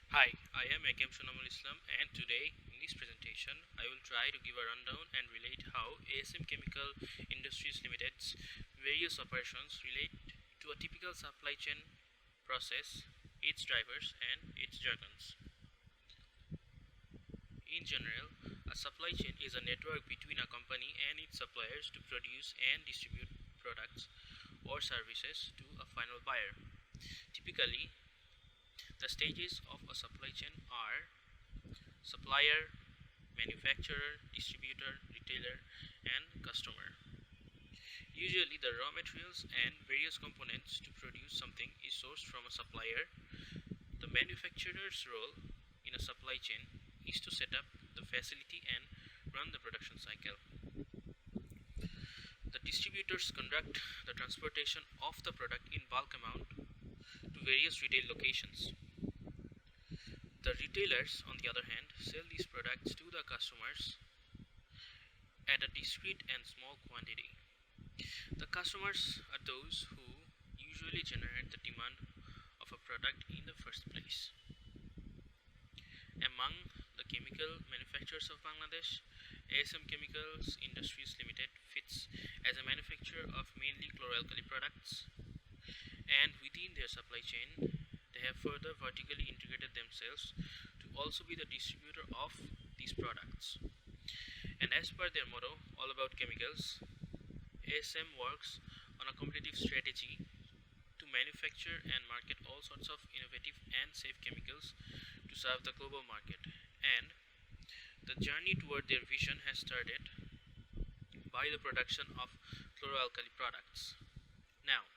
Hi, I am Akem Shonamul Islam, and today in this presentation I will try to give a rundown and relate how ASM Chemical Industries Limited's various operations relate to a typical supply chain process, its drivers and its jargons. In general, a supply chain is a network between a company and its suppliers to produce and distribute products or services to a final buyer. Typically, the stages of a supply chain are supplier, manufacturer, distributor, retailer, and customer. Usually, the raw materials and various components to produce something is sourced from a supplier. The manufacturer's role in a supply chain is to set up the facility and run the production cycle. The distributors conduct the transportation of the product in bulk amount to various retail locations. The retailers, on the other hand, sell these products to the customers at a discrete and small quantity. The customers are those who usually generate the demand of a product in the first place. Among the chemical manufacturers of Bangladesh, ASM Chemicals Industries Limited fits as a manufacturer of mainly chloralkali products, and within their supply chain, they have further vertically integrated themselves to also be the distributor of these products. And as per their motto, all about chemicals, ASM works on a competitive strategy to manufacture and market all sorts of innovative and safe chemicals to serve the global market. And the journey toward their vision has started by the production of chloralkali products. Now,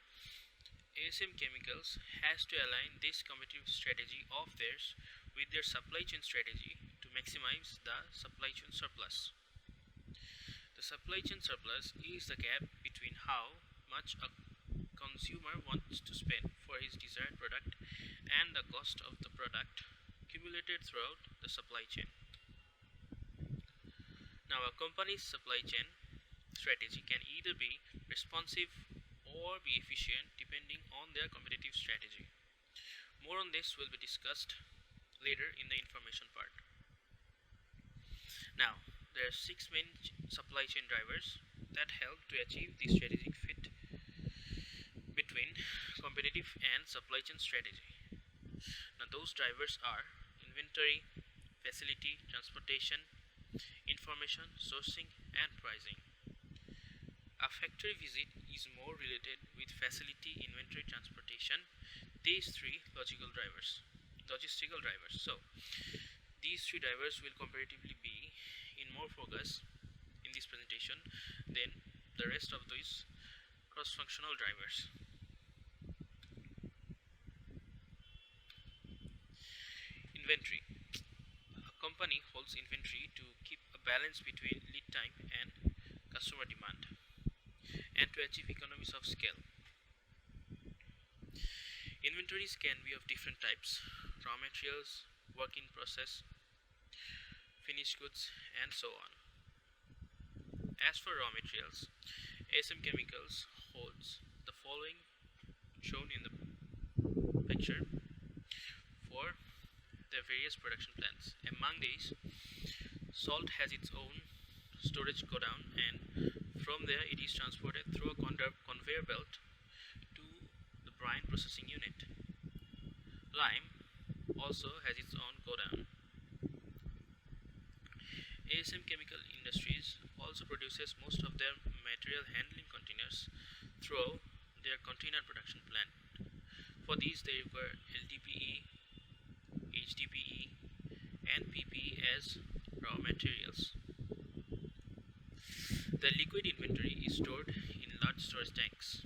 ASM Chemicals has to align this competitive strategy of theirs with their supply chain strategy to maximize the supply chain surplus. The supply chain surplus is the gap between how much a consumer wants to spend for his desired product and the cost of the product accumulated throughout the supply chain. Now, a company's supply chain strategy can either be responsive or be efficient depending on their competitive strategy. More on this will be discussed later in the information part. Now, there are six main supply chain drivers that help to achieve the strategic fit between competitive and supply chain strategy. Now, those drivers are inventory, facility, transportation, information, sourcing, and pricing. A factory visit is more related with facility, inventory, transportation, these three logistical drivers. So, these three drivers will comparatively be in more focus in this presentation than the rest of these cross-functional drivers. Inventory. A company holds inventory to keep a balance between lead time and customer demand and to achieve economies of scale. Inventories can be of different types: raw materials, work in process, finished goods, and so on. As for raw materials, ASM Chemicals holds the following shown in the picture for their various production plants. Among these, salt has its own storage godown, and from there it is transported through a conveyor belt to the brine processing unit. Lime also has its own godown. ASM Chemical Industries also produces most of their material handling containers through their container production plant. For these, they require LDPE, HDPE, and PPE as raw materials. The liquid inventory is stored in large storage tanks.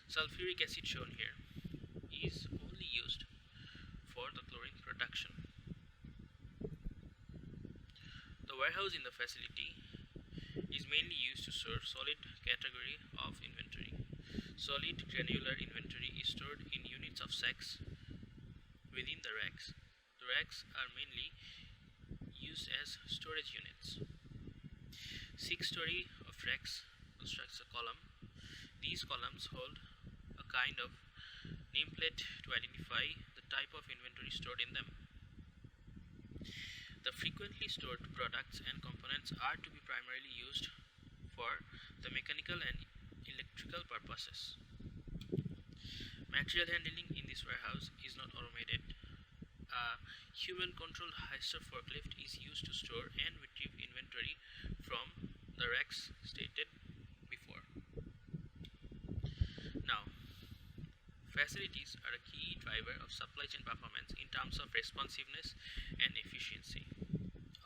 Sulfuric acid, shown here, is only used for the chlorine production. The warehouse in the facility is mainly used to store solid category of inventory. Solid granular inventory is stored in units of sacks within the racks. The racks are mainly used as storage units. 6 story of racks constructs a column. These columns hold a kind of nameplate to identify the the type of inventory stored in them. The frequently stored products and components are to be primarily used for the mechanical and electrical purposes. Material handling in this warehouse is not automated. A human-controlled heister forklift is used to store and retrieve inventory from the racks stated before. Now, facilities are a key driver of supply chain performance in terms of responsiveness and efficiency.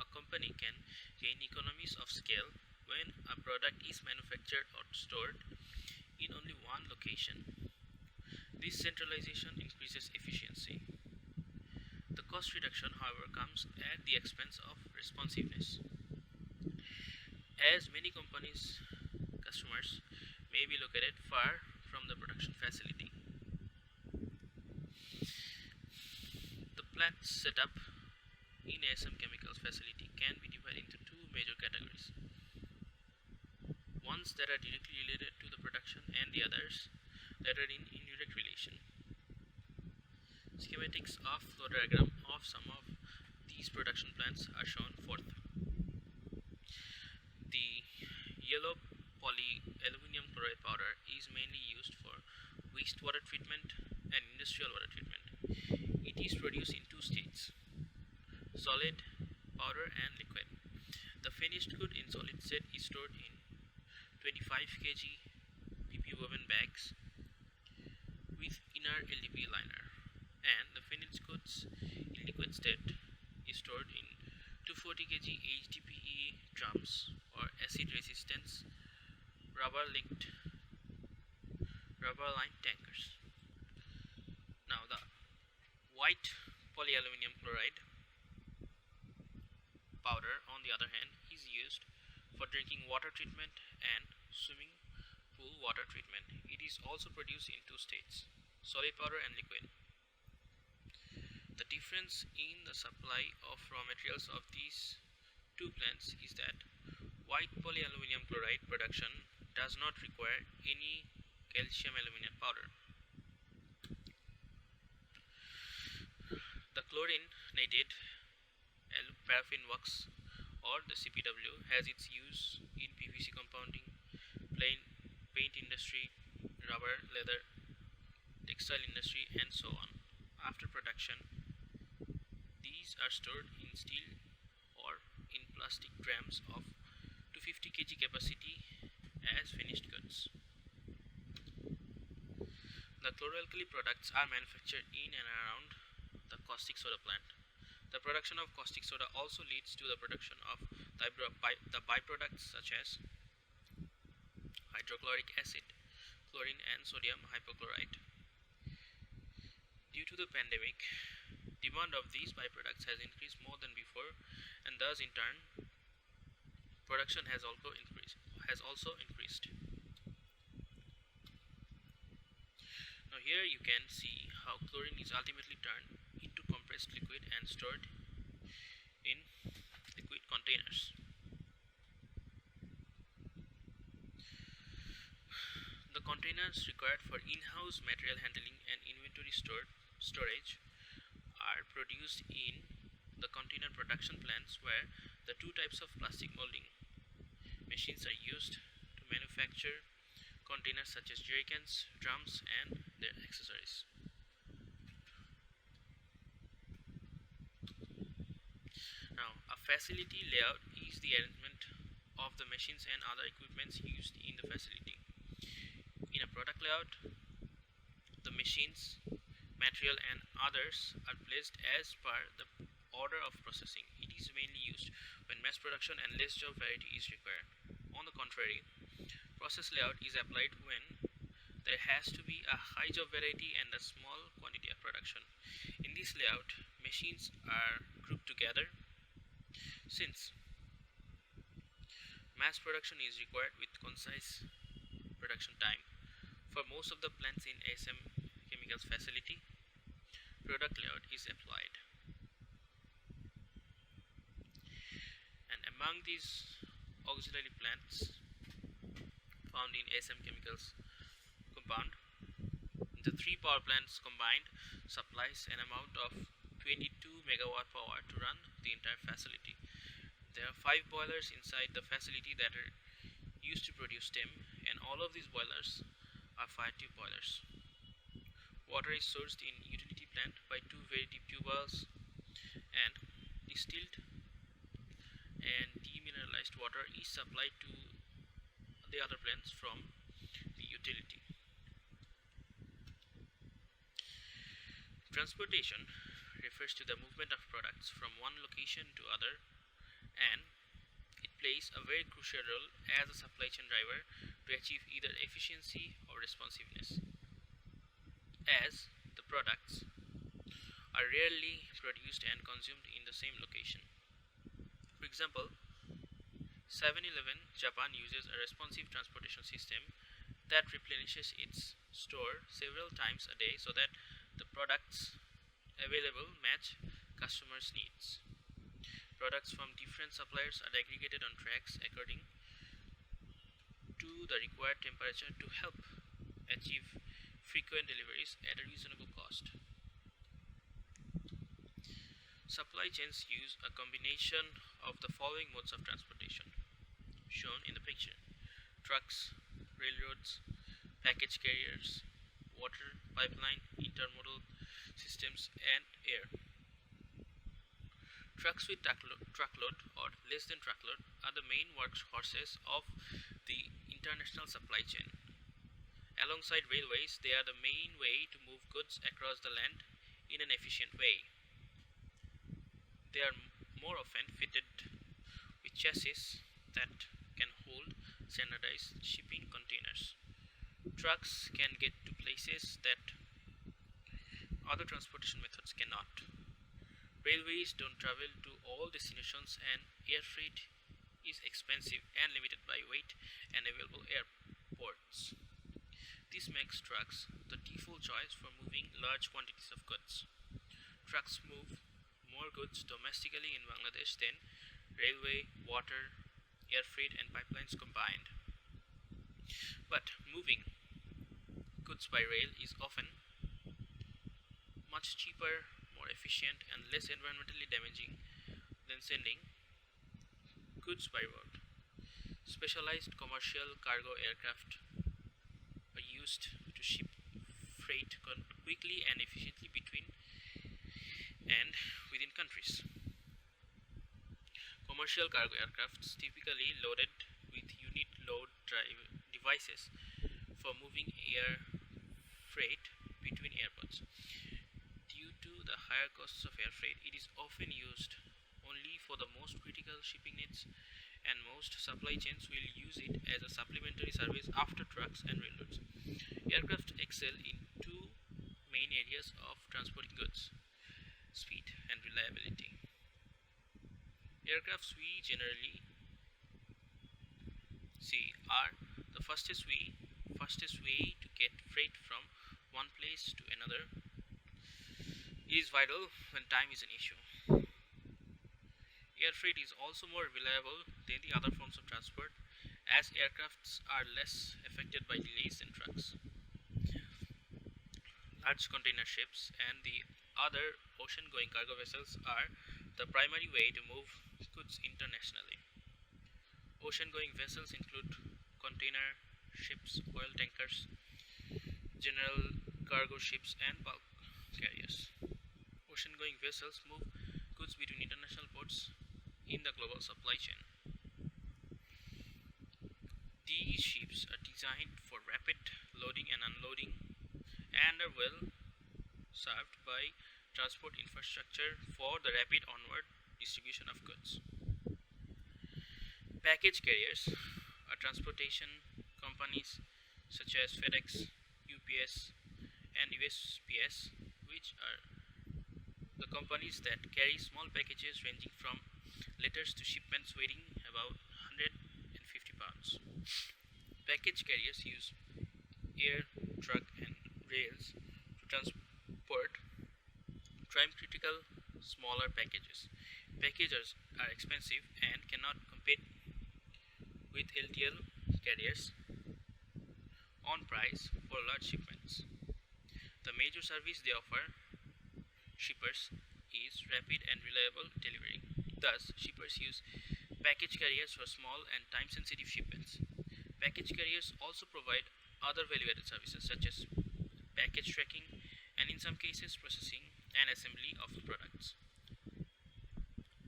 A company can gain economies of scale when a product is manufactured or stored in only one location. This centralization increases efficiency. The cost reduction, however, comes at the expense of responsiveness, as many companies' customers may be located far from the production facility. The plant setup in ASM Chemicals facility can be divided into two major categories: ones that are directly related to the production and the others that are in indirect relation. Schematics of flow diagram of some of these production plants are shown forth. The yellow polyaluminum chloride powder is mainly used for wastewater treatment and industrial water treatment. It is produced in two states: solid, powder, and liquid. The finished good in solid state is stored in 25 kg PP woven bags with inner LDP liner, and the finished goods in liquid state is stored in 240 kg HDPE drums or acid resistance rubber lined tankers. Now, the white polyaluminum chloride powder, on the other hand, is used for drinking water treatment and swimming pool water treatment. It is also produced in two states: solid powder and liquid. The difference in the supply of raw materials of these two plants is that white polyaluminum chloride production does not require any calcium aluminate powder. The chlorinated paraffin wax, or the CPW, has its use in PVC compounding, paint industry, rubber, leather, textile industry, and so on. After production, these are stored in steel or in plastic drams of 250 kg capacity as finished goods. The chloralkali products are manufactured in and around the caustic soda plant. The production of caustic soda also leads to the production of the byproducts such as hydrochloric acid, chlorine, and sodium hypochlorite. Due to the pandemic, demand of these byproducts has increased more than before, and thus in turn production has also increased. Now here you can see how chlorine is ultimately turned into compressed liquid and stored in liquid containers. The containers required for in-house material handling and inventory storage are produced in the container production plants, where the two types of plastic molding machines are used to manufacture containers such as jerrycans, drums, and their accessories. Now, a facility layout is the arrangement of the machines and other equipments used in the facility. In a product layout, the machines, material, and others are placed as per the order of processing. It is mainly used when mass production and less job variety is required. On the contrary, process layout is applied when there has to be a high job variety and a small quantity of production. In this layout, machines are grouped together since mass production is required with concise production time. For most of the plants in ASM Chemicals facility, product layout is applied. And among these auxiliary plants found in ASM Chemicals compound, The three power plants combined supplies an amount of 22 megawatt power to run the entire facility. There are 5 boilers inside the facility that are used to produce steam, and all of these boilers are fire tube boilers. Water is sourced in utility plant by two very deep tube wells, and distilled and demineralized water is supplied to the other plants from the utility. Transportation refers to the movement of products from one location to other, and it plays a very crucial role as a supply chain driver to achieve either efficiency or responsiveness, as the products are rarely produced and consumed in the same location. For example, 7-Eleven Japan uses a responsive transportation system that replenishes its store several times a day so that the products available match customers' needs. Products from different suppliers are aggregated on tracks according to the required temperature to help achieve frequent deliveries at a reasonable cost. Supply chains use a combination of the following modes of transportation shown in the picture: trucks, railroads, package carriers, water, pipeline, intermodal systems, and air. Trucks with truckload or less than truckload are the main workhorses of the international supply chain. Alongside railways, they are the main way to move goods across the land in an efficient way. They are more often fitted with chassis that can hold standardized shipping containers. Trucks can get to places that other transportation methods cannot. Railways don't travel to all destinations, and air freight is expensive and limited by weight and available airports. This makes trucks the default choice for moving large quantities of goods. Trucks move more goods domestically in Bangladesh than railway, water, air freight, and pipelines combined. But moving goods by rail is often much cheaper, more efficient, and less environmentally damaging than sending goods by road. Specialized commercial cargo aircraft are used to ship freight quickly and efficiently between and within countries. Commercial cargo aircrafts typically loaded with unit load drive devices for moving air freight between airports. Due to the higher costs of air freight, it is often used only for the most critical shipping needs, and most supply chains will use it as a supplementary service after trucks and railroads. Aircraft excel in two main areas of transporting goods: speed and reliability. Aircrafts we generally see are the fastest way to get freight from one place to another. It is vital when time is an issue. Air freight is also more reliable than the other forms of transport, as aircrafts are less affected by delays than trucks. Large container ships and the other ocean-going cargo vessels are the primary way to move goods internationally. Ocean-going vessels include container ships, oil tankers, general cargo ships, and bulk carriers. Ocean-going vessels move goods between international ports in the global supply chain. These ships are designed for rapid loading and unloading and are well served by transport infrastructure for the rapid onward distribution of goods. Package carriers are transportation companies such as FedEx, UPS, and USPS, which are the companies that carry small packages ranging from letters to shipments weighing about 150 pounds. Package carriers use air, truck, and rails to transport time-critical smaller packages. Packages are expensive and cannot compete with LTL carriers on price for large shipments. The major service they offer shippers is rapid and reliable delivery. Thus, shippers use package carriers for small and time-sensitive shipments. Package carriers also provide other value-added services such as package tracking and in some cases processing and assembly of products.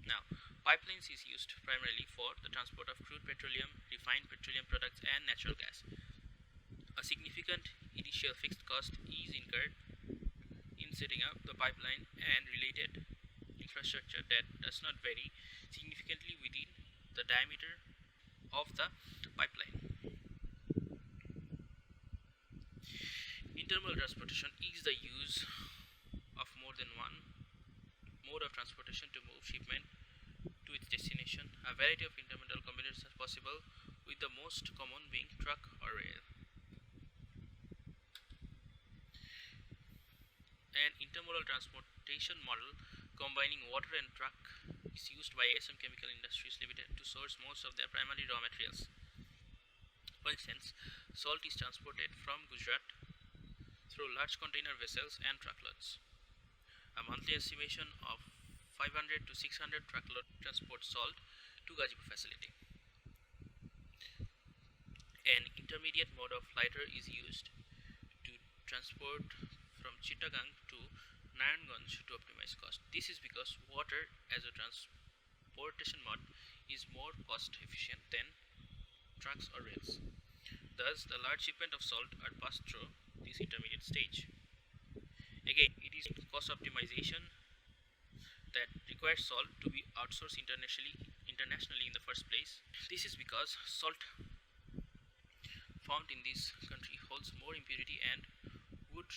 Now, pipelines is used primarily for the transport of crude petroleum, refined petroleum products and natural gas. A significant initial fixed cost is incurred in setting up the pipeline and related infrastructure that does not vary significantly within the diameter of the pipeline. Intermodal transportation is the use of more than one mode of transportation to move shipment to its destination. A variety of intermodal combinations are possible, with the most common being truck or rail. An intermodal transportation model combining water and truck is used by ASM Chemical Industries Limited to source most of their primary raw materials. For instance, salt is transported from Gujarat through large container vessels and truckloads. A monthly estimation of 500 to 600 truckload transport salt to Gazipur facility. An intermediate mode of lighter is used to transport from Chittagong to Naranganj to optimize cost. This is because water as a transportation mode is more cost efficient than trucks or rails. Thus, the large shipment of salt are passed through this intermediate stage. Again, it is cost optimization that requires salt to be outsourced internationally in the first place. This is because salt found in this country holds more impurity and would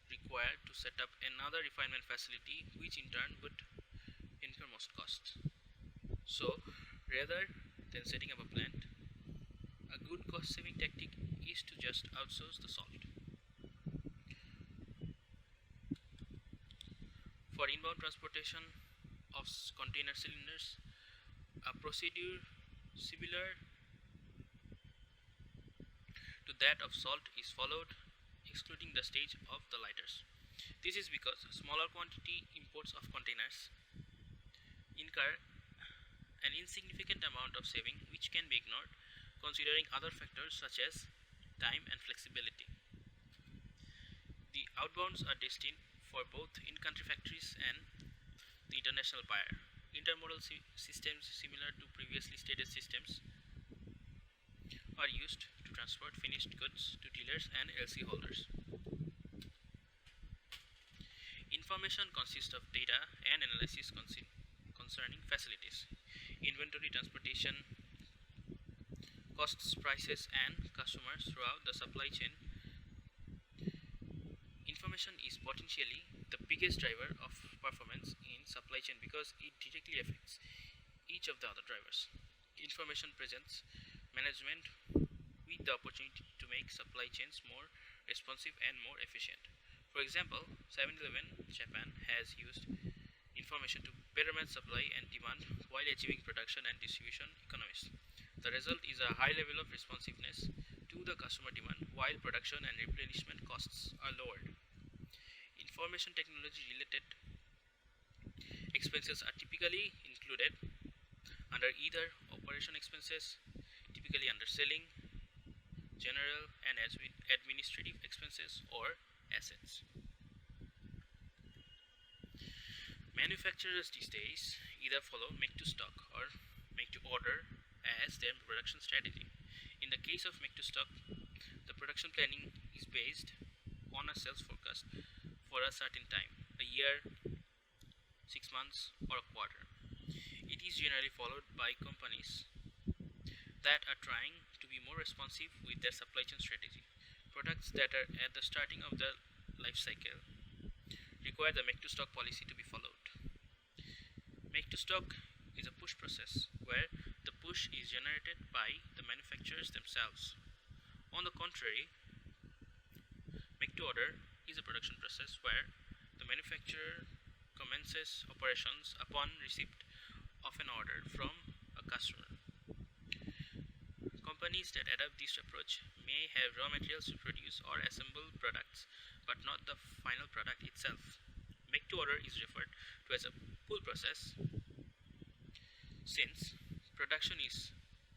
require to set up another refinement facility, which in turn would incur most costs. So, rather than setting up a plant, a good cost-saving tactic is to just outsource the salt. For inbound transportation of container cylinders, a procedure similar to that of salt is followed, excluding the stage of the lighters. This is because smaller quantity imports of containers incur an insignificant amount of saving which can be ignored considering other factors such as time and flexibility. The outbounds are destined for both in-country factories and the international buyer. Intermodal systems similar to previously stated systems are used to transport finished goods to dealers and LC holders. Information consists of data and analysis concerning facilities, inventory, transportation, costs, prices, and customers throughout the supply chain. Information is potentially the biggest driver of performance in supply chain because it directly affects each of the other drivers. Information presents management with the opportunity to make supply chains more responsive and more efficient. For example, 7-Eleven Japan has used information to better manage supply and demand while achieving production and distribution economies. The result is a high level of responsiveness to the customer demand while production and replenishment costs are lowered. Information technology related expenses are typically included under either operation expenses, typically under selling, general and administrative expenses, or assets. Manufacturers these days either follow make to stock or make to order as their production strategy. In the case of make to stock, the production planning is based on a sales forecast for a certain time, a year, 6 months, or a quarter. It is generally followed by companies that are trying to be more responsive with their supply chain strategy. Products that are at the starting of the life cycle require the make to stock policy to be followed. Make to stock is a push process where the push is generated by the manufacturers themselves. On the contrary, make to order is a production process where the manufacturer commences operations upon receipt of an order from a customer. Companies that adopt this approach may have raw materials to produce or assemble products, but not the final product itself. Make to order is referred to as a pull process since production is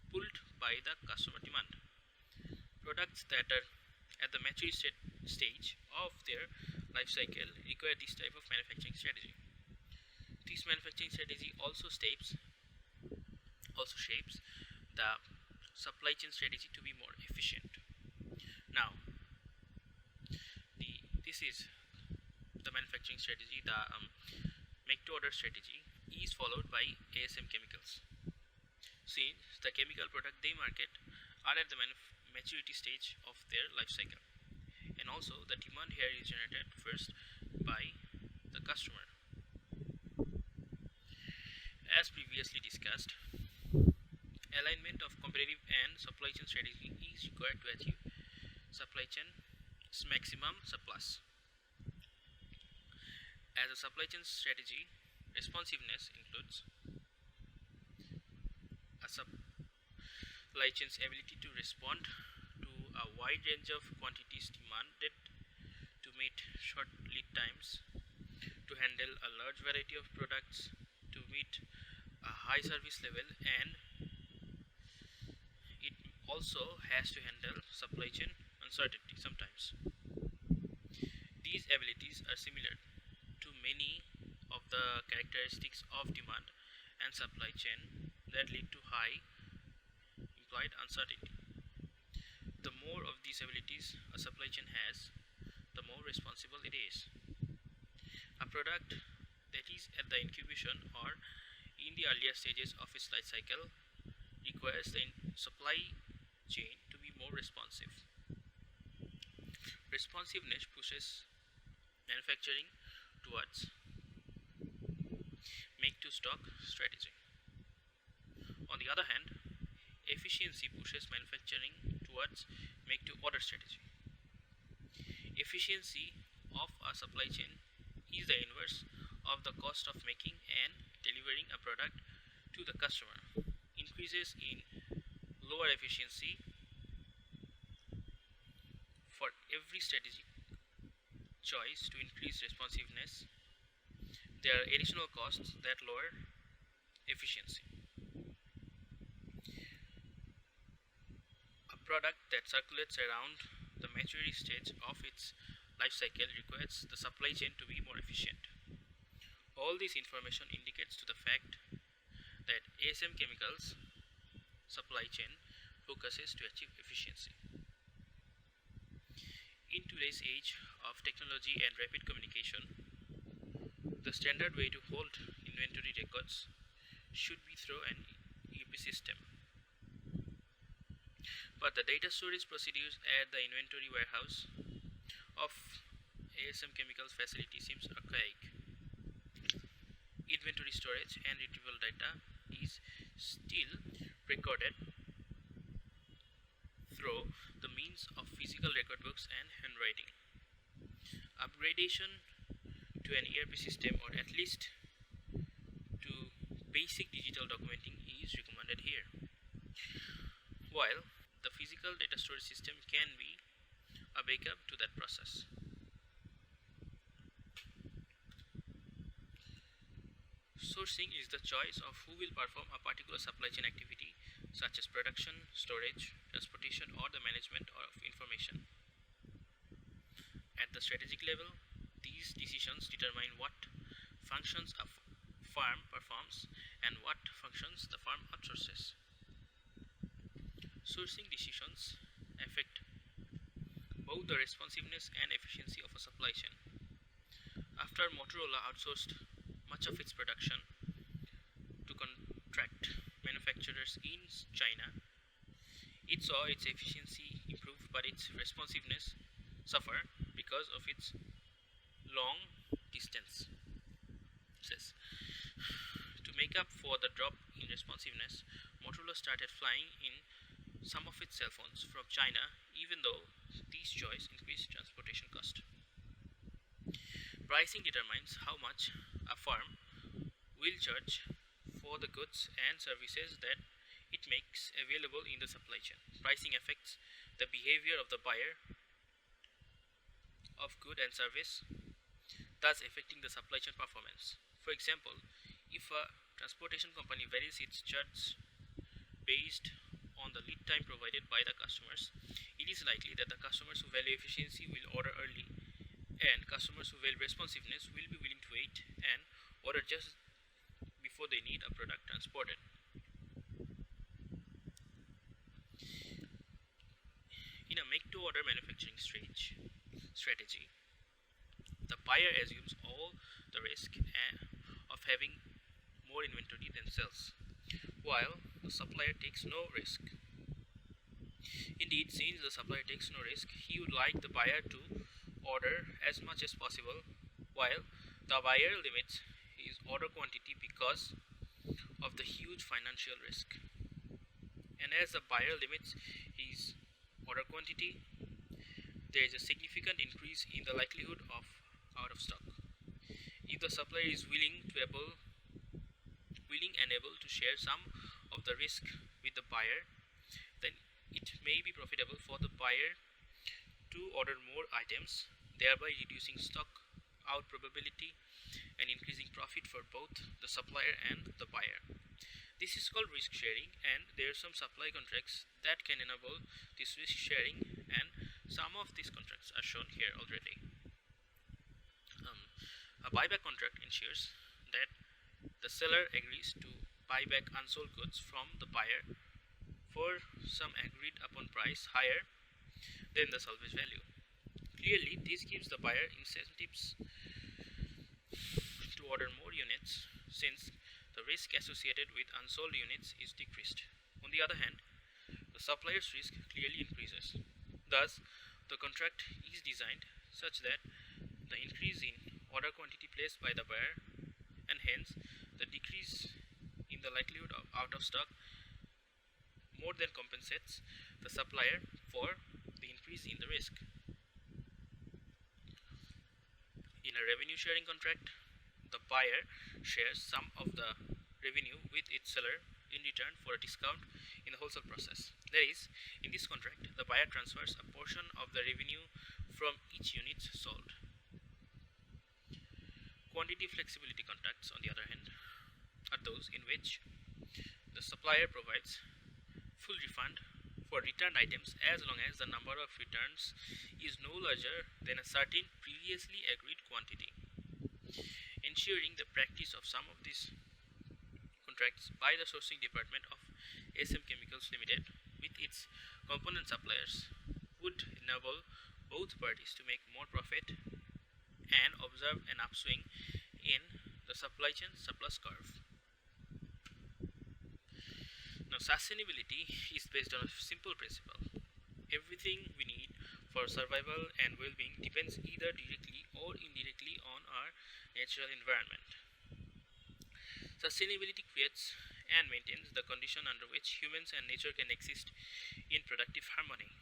pulled by the customer demand. Products that are at the maturity stage of their life cycle require this type of manufacturing strategy. This manufacturing strategy also shapes the supply chain strategy to be more efficient. Now, this is the manufacturing strategy. The make to order strategy is followed by ASM chemicals. Since the chemical product they market are at the maturity stage of their life cycle, and also the demand here is generated first by the customer. As previously discussed, alignment of competitive and supply chain strategy is required to achieve supply chain's maximum surplus. As a supply chain strategy, responsiveness includes a supply chain's ability to respond to a wide range of quantities demanded, to meet short lead times, to handle a large variety of products, to meet a high service level, and it also has to handle supply chain uncertainty sometimes. These abilities are similar to many of the characteristics of demand and supply chain that lead to high implied uncertainty. The more of these abilities a supply chain has, the more responsible it is. A product that is at the incubation or in the earlier stages of its life cycle requires the supply chain to be more responsive. Responsiveness pushes manufacturing towards make to stock strategy. On the other hand, efficiency pushes manufacturing towards make to order strategy. Efficiency of a supply chain is the inverse of the cost of making and delivering a product to the customer. Increases in lower efficiency for every strategic choice to increase responsiveness. There are additional costs that lower efficiency. A product that circulates around the maturity stage of its life cycle requires the supply chain to be more efficient. All this information indicates to the fact that ASM Chemicals supply chain focuses to achieve efficiency. In today's age of technology and rapid communication, the standard way to hold inventory records should be through an ERP system. But the data storage procedures at the inventory warehouse of ASM Chemicals facility seems archaic. Inventory storage and retrieval data is still recorded through the means of physical record books and handwriting. Upgradation to an ERP system, or at least to basic digital documenting, is recommended here. While the physical data storage system can be a backup to that process. Sourcing is the choice of who will perform a particular supply chain activity, such as production, storage, transportation, or the management of information. At the strategic level, these decisions determine what functions a firm performs and what functions the firm outsources. Sourcing decisions affect both the responsiveness and efficiency of a supply chain. After Motorola outsourced much of its production to contract manufacturers in China, it saw its efficiency improve but its responsiveness suffer because of its long distances. To make up for the drop in responsiveness, Motorola started flying in some of its cell phones from China, even though these choice increased transportation cost. Pricing determines how much a firm will charge for the goods and services that it makes available in the supply chain. Pricing affects the behavior of the buyer of good and service, thus affecting the supply chain performance. For example, if a transportation company varies its charges based on the lead time provided by the customers, it is likely that the customers who value efficiency will order early, and customers who value responsiveness will be willing to wait and order just before they need a product transported. In a make to order manufacturing strategy, the buyer assumes all the risk of having more inventory than sells, while the supplier takes no risk. Indeed, since the supplier takes no risk, he would like the buyer to order as much as possible, while the buyer limits his order quantity because of the huge financial risk. And as the buyer limits his order quantity, there is a significant increase in the likelihood of out of stock. If the supplier is willing and able to share some of the risk with the buyer, then it may be profitable for the buyer to order more items, thereby reducing stock out probability and increasing profit for both the supplier and the buyer. This is called risk sharing, and there are some supply contracts that can enable this risk sharing, and some of these contracts are shown here already. A buyback contract ensures that the seller agrees to buy back unsold goods from the buyer for some agreed upon price higher than the salvage value. Clearly, this gives the buyer incentives to order more units, since the risk associated with unsold units is decreased. On the other hand, the supplier's risk clearly increases. Thus, the contract is designed such that the increase in order quantity placed by the buyer, and hence the decrease in the likelihood of out of stock, more than compensates the supplier for the increase in the risk. In a revenue sharing contract, the buyer shares some of the revenue with its seller in return for a discount in the wholesale process. That is, in this contract, the buyer transfers a portion of the revenue from each unit sold. Quantity flexibility contracts, on the other hand, are those in which the supplier provides full refund for returned items as long as the number of returns is no larger than a certain previously agreed quantity. Ensuring the practice of some of these contracts by the sourcing department of ASM Chemicals Limited with its component suppliers would enable both parties to make more profit and observe an upswing in the supply chain surplus curve. Now, sustainability is based on a simple principle. Everything we need for survival and well-being depends either directly or indirectly on our natural environment. Sustainability creates and maintains the condition under which humans and nature can exist in productive harmony.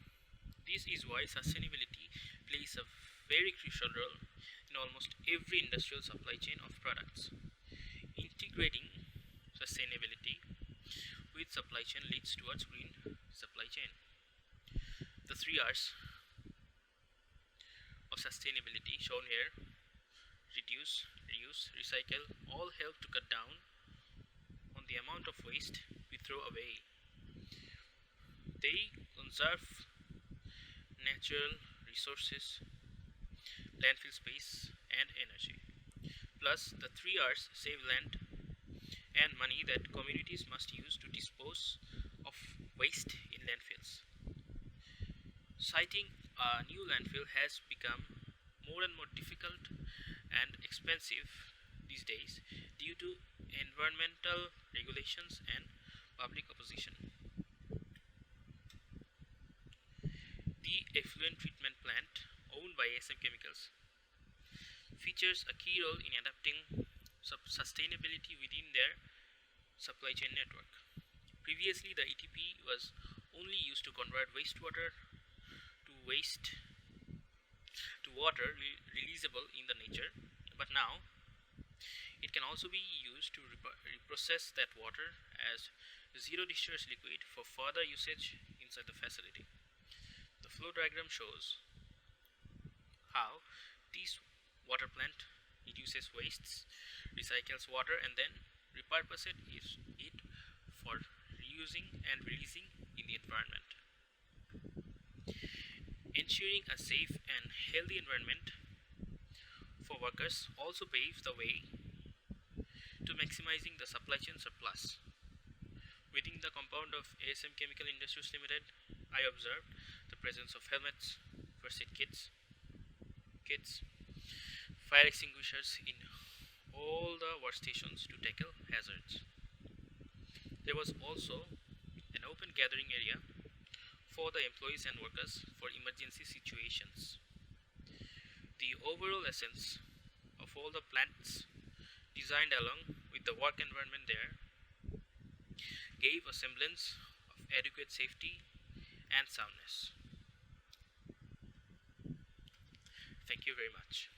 This is why sustainability plays a very crucial role in almost every industrial supply chain of products. Integrating sustainability with supply chain leads towards green supply chain. The 3 R's of sustainability shown here, reduce, reuse, recycle, all help to cut down on the amount of waste we throw away. They conserve natural resources, landfill space, and energy. Plus, the 3 R's save land and money that communities must use to dispose of waste in landfills. Siting a new landfill has become more and more difficult and expensive these days due to environmental regulations and public opposition. The effluent treatment plant owned by ASM Chemicals features a key role in adapting sustainability within their supply chain network. Previously, the ETP was only used to convert wastewater to water releasable in the nature, but now it can also be used to reprocess that water as zero discharge liquid for further usage inside the facility. The flow diagram shows how this water plant reduces wastes, recycles water, and then repurposes it for reusing and releasing in the environment. Ensuring a safe and healthy environment for workers also paves the way to maximizing the supply chain surplus. Within the compound of ASM Chemical Industries Limited, I observed the presence of helmets, first aid kits, fire extinguishers in all the workstations to tackle hazards. There was also an open gathering area for the employees and workers for emergency situations. The overall essence of all the plants designed along with the work environment there gave a semblance of adequate safety and soundness. Thank you very much.